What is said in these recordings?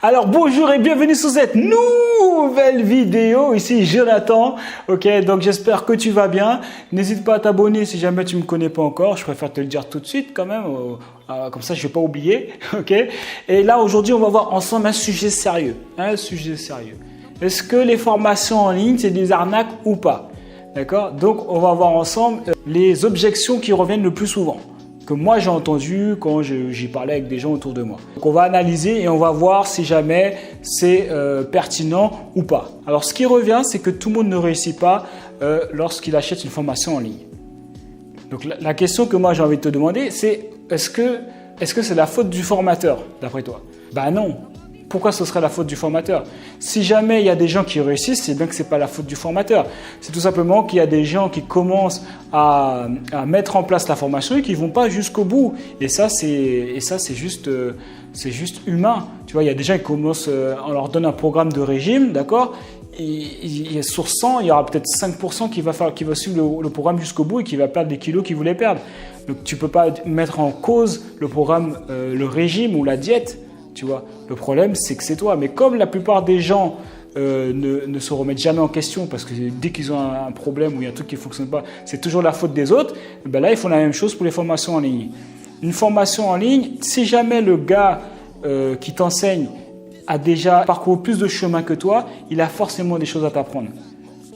Alors bonjour et bienvenue sur cette nouvelle vidéo, ici Jonathan, ok, donc j'espère que tu vas bien, n'hésite pas à t'abonner si jamais tu ne me connais pas encore, je préfère te le dire tout de suite quand même, comme ça je ne vais pas oublier, ok. Et là aujourd'hui on va voir ensemble un sujet sérieux, Est-ce que les formations en ligne c'est des arnaques ou pas, d'accord? Donc on va voir ensemble les objections qui reviennent le plus souvent, que moi j'ai entendu quand j'y parlais avec des gens autour de moi. Donc on va analyser et on va voir si jamais c'est pertinent ou pas. Alors ce qui revient, c'est que tout le monde ne réussit pas lorsqu'il achète une formation en ligne. Donc la question que moi j'ai envie de te demander, c'est est-ce que c'est la faute du formateur d'après toi? Ben non. Pourquoi ce serait la faute du formateur? Si jamais il y a des gens qui réussissent, c'est bien que ce n'est pas la faute du formateur. C'est tout simplement qu'il y a des gens qui commencent à mettre en place la formation et qui ne vont pas jusqu'au bout. Et ça, c'est juste humain. Tu vois, il y a des gens qui commencent, on leur donne un programme de régime, d'accord? Et sur 100, il y aura peut-être 5% qui va suivre le programme jusqu'au bout et qui va perdre des kilos qu'il voulait perdre. Donc tu ne peux pas mettre en cause le programme, le régime ou la diète. Tu vois, le problème, c'est que c'est toi. Mais comme la plupart des gens ne se remettent jamais en question parce que dès qu'ils ont un problème ou il y a un truc qui ne fonctionne pas, c'est toujours la faute des autres, ben là, ils font la même chose pour les formations en ligne. Une formation en ligne, si jamais le gars qui t'enseigne a déjà parcouru plus de chemin que toi, il a forcément des choses à t'apprendre.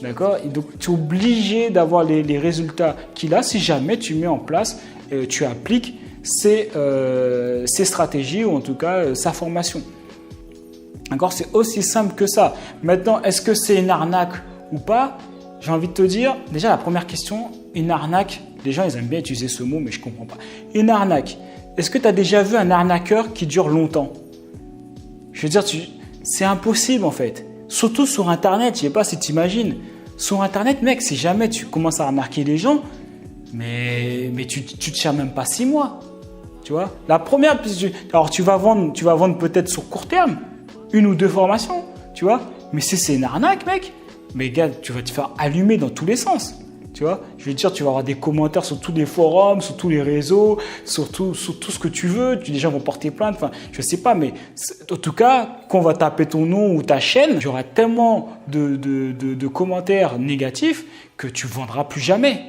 D'accord? Et donc, tu es obligé d'avoir les résultats qu'il a si jamais tu mets en place, tu appliques ses stratégies ou en tout cas sa formation. D'accord, c'est aussi simple que ça. Maintenant, est-ce que c'est une arnaque ou pas? J'ai envie de te dire, déjà la première question, une arnaque, les gens ils aiment bien utiliser ce mot mais je ne comprends pas. Une arnaque, est-ce que tu as déjà vu un arnaqueur qui dure longtemps? Je veux dire, c'est impossible en fait. Surtout sur Internet, je ne sais pas si tu imagines. Sur Internet, mec, si jamais tu commences à arnaquer les gens, mais tu ne tiens même pas 6 mois. Tu vois, la première, alors tu vas vendre peut-être sur court terme, 1 ou 2 formations, tu vois, mais si c'est une arnaque, mec, mais gars, tu vas te faire allumer dans tous les sens. Tu vois, je veux dire, tu vas avoir des commentaires sur tous les forums, sur tous les réseaux, sur tout ce que tu veux. Les gens vont porter plainte. Enfin, je sais pas, mais en tout cas, quand on va taper ton nom ou ta chaîne, il y aura tellement de commentaires négatifs que tu vendras plus jamais.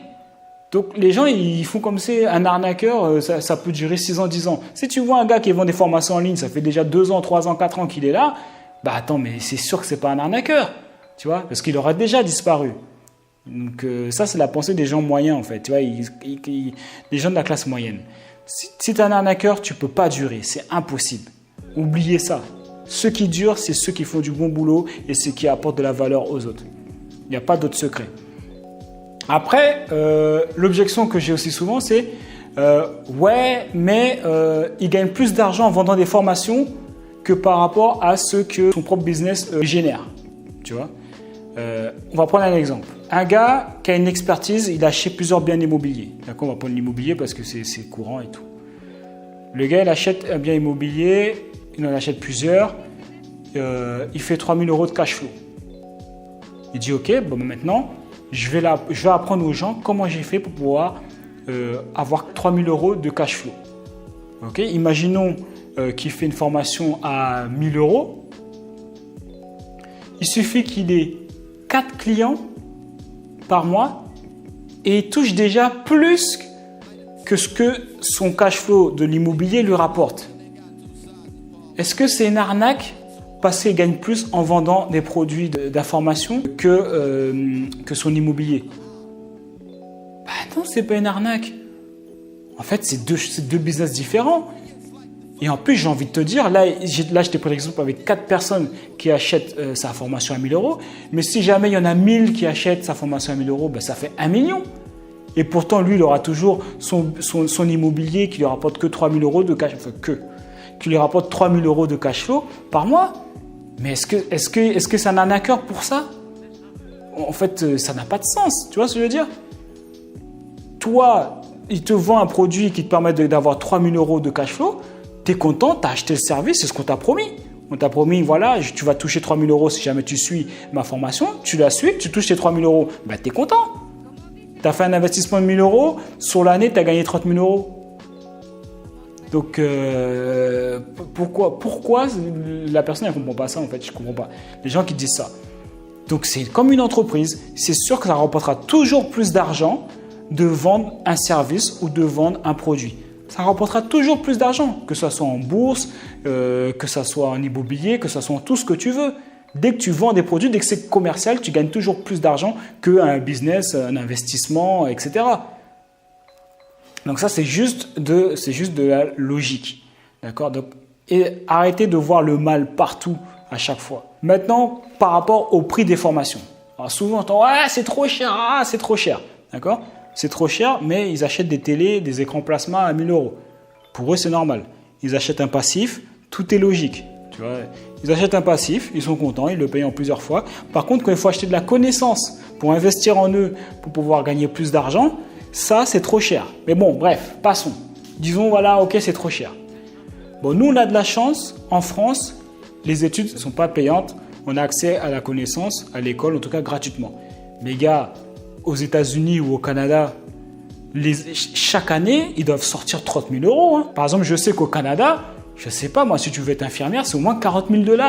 Donc les gens, ils font comme c'est un arnaqueur, ça peut durer 6 ans, 10 ans. Si tu vois un gars qui vend des formations en ligne, ça fait déjà 2 ans, 3 ans, 4 ans qu'il est là, bah attends, mais c'est sûr que c'est pas un arnaqueur, tu vois, parce qu'il aura déjà disparu. Donc ça, c'est la pensée des gens moyens en fait, tu vois, les gens de la classe moyenne. Si tu es un arnaqueur, tu peux pas durer, c'est impossible. Oubliez ça. Ceux qui durent, c'est ceux qui font du bon boulot et ceux qui apportent de la valeur aux autres. Il n'y a pas d'autre secret. Après, l'objection que j'ai aussi souvent, c'est ouais, mais il gagne plus d'argent en vendant des formations que par rapport à ce que son propre business génère. Tu vois, on va prendre un exemple. Un gars qui a une expertise, il achète plusieurs biens immobiliers. D'accord, on va prendre l'immobilier parce que c'est courant et tout. Le gars, il achète un bien immobilier, il en achète plusieurs, il fait 3 000 € de cash flow. Il dit ok, bon maintenant, je vais apprendre aux gens comment j'ai fait pour pouvoir avoir 3 000 € de cash flow. Okay, imaginons qu'il fait une formation à 1 000 €. Il suffit qu'il ait 4 clients par mois et il touche déjà plus que ce que son cash flow de l'immobilier lui rapporte. Est-ce que c'est une arnaque? Parce qu'il gagne plus en vendant des produits d'information que son immobilier. Bah non, c'est pas une arnaque. En fait, c'est deux business différents. Et en plus, j'ai envie de te dire, là je t'ai pris l'exemple avec 4 personnes qui achètent sa formation à 1 000 €. Mais si jamais il y en a 1000 qui achètent sa formation à 1 000 €, bah, ça fait 1 million. Et pourtant, lui, il aura toujours son immobilier qui lui rapporte que 3 000 € de cash, qui lui rapporte 3 000 € de cash flow par mois. Mais est-ce que c'est un arnaqueur pour ça? En fait, ça n'a pas de sens. Tu vois ce que je veux dire? Toi, il te vend un produit qui te permet d'avoir 3 000 € de cash flow. Tu es content, tu as acheté le service, c'est ce qu'on t'a promis. On t'a promis, voilà, tu vas toucher 3 000 € si jamais tu suis ma formation. Tu la suis, tu touches tes 3 000 €. Ben, tu es content. Tu as fait un investissement de 1 000 €. Sur l'année, tu as gagné 30 000 €. Donc, pourquoi la personne ne comprend pas ça en fait? Je ne comprends pas. Les gens qui disent ça. Donc, c'est comme une entreprise. C'est sûr que ça rapportera toujours plus d'argent de vendre un service ou de vendre un produit. Ça rapportera toujours plus d'argent, que ce soit en bourse, que ce soit en immobilier, que ce soit en tout ce que tu veux. Dès que tu vends des produits, dès que c'est commercial, tu gagnes toujours plus d'argent qu'un business, un investissement, etc. Donc ça, c'est juste de la logique. D'accord? Donc, et arrêtez de voir le mal partout à chaque fois. Maintenant, par rapport au prix des formations. Alors souvent, on entend « Ouais, c'est trop cher, c'est trop cher. » D'accord? C'est trop cher, mais ils achètent des télés, des écrans plasma à 1 000 euros. Pour eux, c'est normal. Ils achètent un passif, tout est logique. Tu vois, ils achètent un passif, ils sont contents, ils le payent en plusieurs fois. Par contre, quand il faut acheter de la connaissance pour investir en eux, pour pouvoir gagner plus d'argent, ça, c'est trop cher. Mais bon, bref, passons. Disons, voilà, ok, c'est trop cher. Bon, nous, on a de la chance. En France, les études ne sont pas payantes. On a accès à la connaissance, à l'école, en tout cas gratuitement. Mais gars, aux États-Unis ou au Canada, chaque année, ils doivent sortir 30 000 euros. Hein. Par exemple, je sais qu'au Canada, je ne sais pas, moi, si tu veux être infirmière, c'est au moins 40 000 $.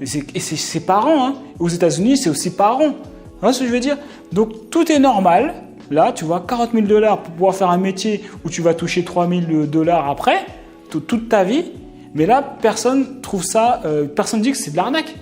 Et c'est par an. Hein. Aux États-Unis, c'est aussi par an. Tu vois ce que je veux dire? Donc, tout est normal. Là, tu vois, 40 000 $ pour pouvoir faire un métier où tu vas toucher 3 000 $ après, toute ta vie. Mais là, personne trouve ça, personne dit que c'est de l'arnaque.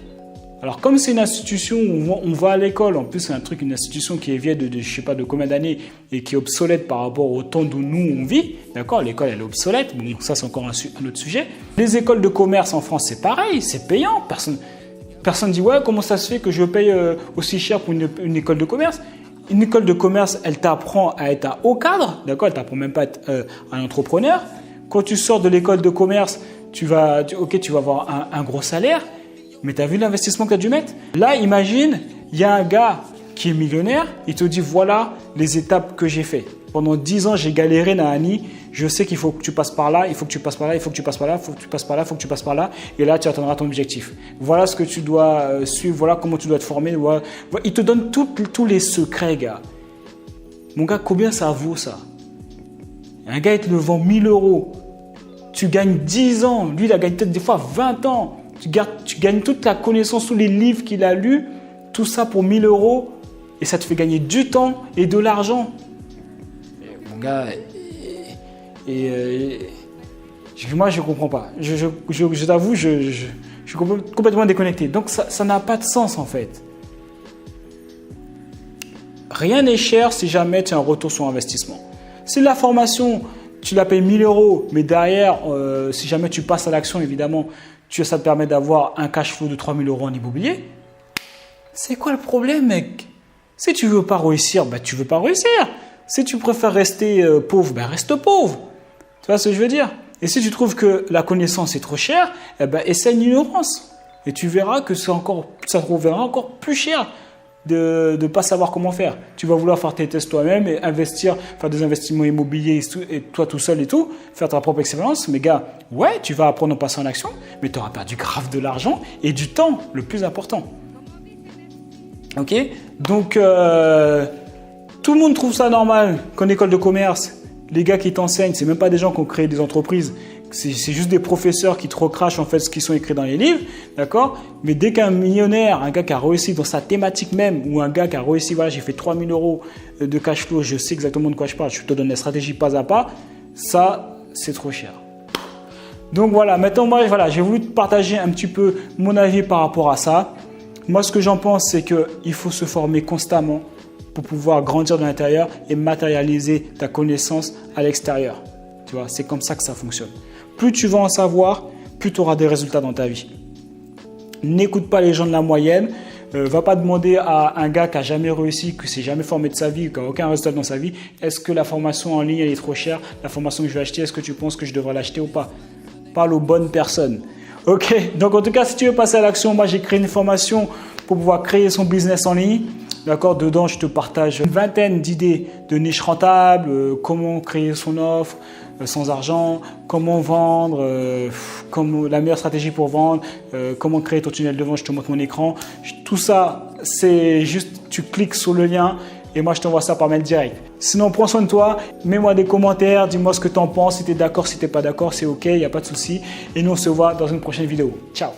Alors, comme c'est une institution où on va à l'école, en plus, c'est une institution qui est vieille de je ne sais pas de combien d'années et qui est obsolète par rapport au temps d'où nous on vit, d'accord? L'école, elle est obsolète, bon, ça, c'est encore un autre sujet. Les écoles de commerce en France, c'est pareil, c'est payant. Personne dit, ouais, comment ça se fait que je paye aussi cher pour une école de commerce? Une école de commerce, elle t'apprend à être un haut cadre, d'accord? Elle t'apprend même pas à être un entrepreneur. Quand tu sors de l'école de commerce, tu vas avoir un gros salaire, mais tu as vu l'investissement que tu as dû mettre? Là, imagine, il y a un gars qui est millionnaire, il te dit, voilà les étapes que j'ai fait. Pendant 10 ans, j'ai galéré, Nahani. Je sais qu'il faut que tu passes par là, il faut que tu passes par là, il faut que tu passes par là, il faut que tu passes par là, il faut que tu passes par là. Et là, tu atteindras ton objectif. Voilà ce que tu dois suivre, voilà comment tu dois te former. Voilà. Il te donne tous les secrets, gars. Mon gars, combien ça vaut, ça? Un gars, il te le vend 1 000 euros. Tu gagnes 10 ans. Lui, il a gagné peut-être des fois 20 ans. Tu gagnes toute la connaissance, tous les livres qu'il a lus. Tout ça pour 1 000 euros. Et ça te fait gagner du temps et de l'argent. Mon gars, moi, je ne comprends pas. Je t'avoue, je suis complètement déconnecté. Donc, ça n'a pas de sens, en fait. Rien n'est cher si jamais tu as un retour sur investissement. Si la formation, tu la payes 1 000 euros, mais derrière, si jamais tu passes à l'action, évidemment, ça te permet d'avoir un cash flow de 3 000 euros en immobilier. C'est quoi le problème, mec? Si tu ne veux pas réussir, tu ne veux pas réussir. Si tu préfères rester pauvre, reste pauvre. Tu vois ce que je veux dire? Et si tu trouves que la connaissance est trop chère, essaie l'ignorance. Et tu verras que ça te reviendra encore plus cher de ne pas savoir comment faire. Tu vas vouloir faire tes tests toi-même et faire des investissements immobiliers et toi tout seul et tout, faire ta propre expérience. Mais gars, ouais, tu vas apprendre en passant en action, mais tu auras perdu grave de l'argent et du temps, le plus important. Ok? Donc, tout le monde trouve ça normal qu'en école de commerce, les gars qui t'enseignent, c'est même pas des gens qui ont créé des entreprises, c'est juste des professeurs qui te recrachent en fait ce qui sont écrits dans les livres, d'accord? Mais dès qu'un millionnaire, un gars qui a réussi dans sa thématique même, ou un gars qui a réussi, voilà, j'ai fait 3 000 euros de cash flow, je sais exactement de quoi je parle, je te donne la stratégie pas à pas, ça, c'est trop cher. Donc voilà, maintenant moi, j'ai voulu te partager un petit peu mon avis par rapport à ça. Moi, ce que j'en pense, c'est qu'il faut se former constamment pour pouvoir grandir de l'intérieur et matérialiser ta connaissance à l'extérieur. Tu vois, c'est comme ça que ça fonctionne. Plus tu vas en savoir, plus tu auras des résultats dans ta vie. N'écoute pas les gens de la moyenne. Va pas demander à un gars qui n'a jamais réussi, qui ne s'est jamais formé de sa vie, qui n'a aucun résultat dans sa vie, est-ce que la formation en ligne elle est trop chère? La formation que je vais acheter, est-ce que tu penses que je devrais l'acheter ou pas? Parle aux bonnes personnes. Ok, donc en tout cas, si tu veux passer à l'action, moi j'ai créé une formation pour pouvoir créer son business en ligne. D'accord, dedans, je te partage une vingtaine d'idées de niches rentables, comment créer son offre sans argent, comment vendre, la meilleure stratégie pour vendre, comment créer ton tunnel de vente, je te montre mon écran. Tout ça, c'est juste, tu cliques sur le lien et moi je t'envoie ça par mail direct. Sinon, prends soin de toi, mets-moi des commentaires, dis-moi ce que tu en penses, si tu es d'accord, si tu n'es pas d'accord, c'est ok, il n'y a pas de souci. Et nous on se voit dans une prochaine vidéo. Ciao!